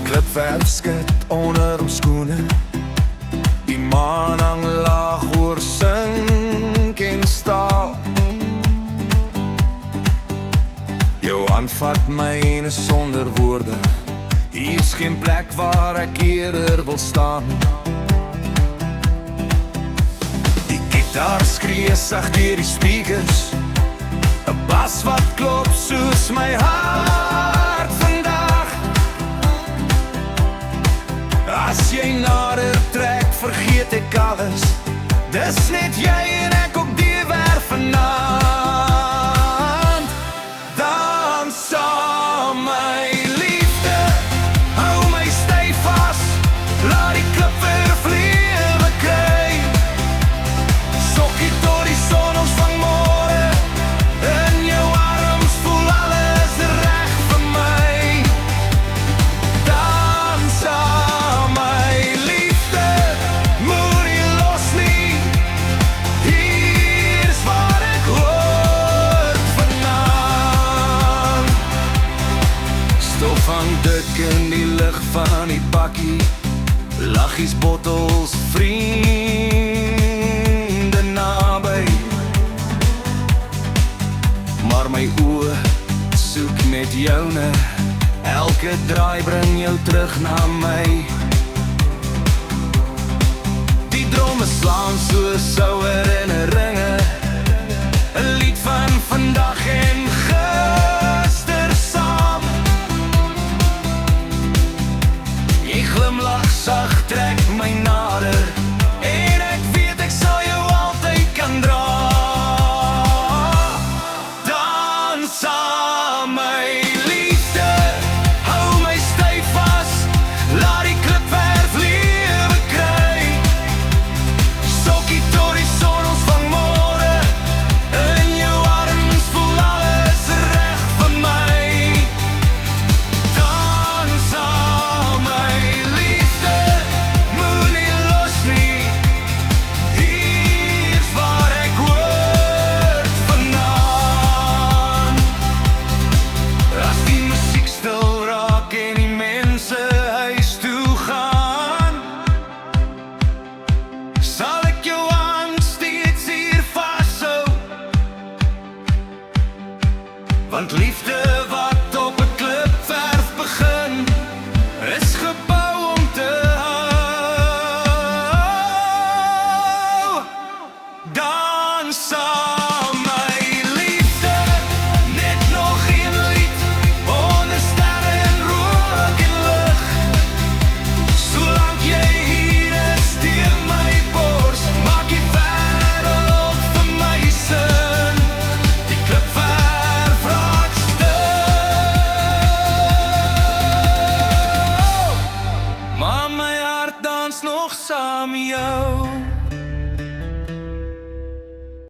klipwerf skud onder ons skoene. Die maan hang laag oor sink en staal. Jou hand vat my en is sonder woorde. Hier is geen plek waar ek eerder wil staan. Die gitaar skree sag deur die speakers, 'n bas wat klop soos my hart vandag. As jy nader trek, vergeet ek alles. Dis net jy en ek op die werf vanaand. Dan saam my liefde, hou my styf vas, laat die klip weer vlewe kry. Sokkie tot die son ons van môre, in jou arms voel alles reg vir my. Dan saam my liefde, moet nie los nie. Hier is waar ek hoor vanaand. Stof hang dik in die lig van die bakkie, laggies, bottels, vriende naby. Maar my oë soek net joune, elke draai bring jou terug na my. Die drome slaan so soue herinneringe, 'n lied van vandag en gister saam. Jy glimlag sag, trek my nader, en ek weet ek sal jou altyd kan dra. Dan saam my liefde, hou my styf vas, laat die klipwerf lewe kry. Sokkie tot die son ons van môre, in jou arms voel alles reg vir my. Dan saam my liefde, moet nie los nie. Hier is waar ek hoor vanaand. As die musiek stil raak en die mense huis toe gaan, sal ek jou hand steeds hier vashou. Want liefde wat op 'n klipwerf begin, is gebou om te hou. Dan saam my liefde, net nog een lied, onder sterre en rook en lig. Solank jy hier is, teen my bors, maak die wêreld vir my sin. Die klipwerf raak stil, maar my hart dans nog saam met jou.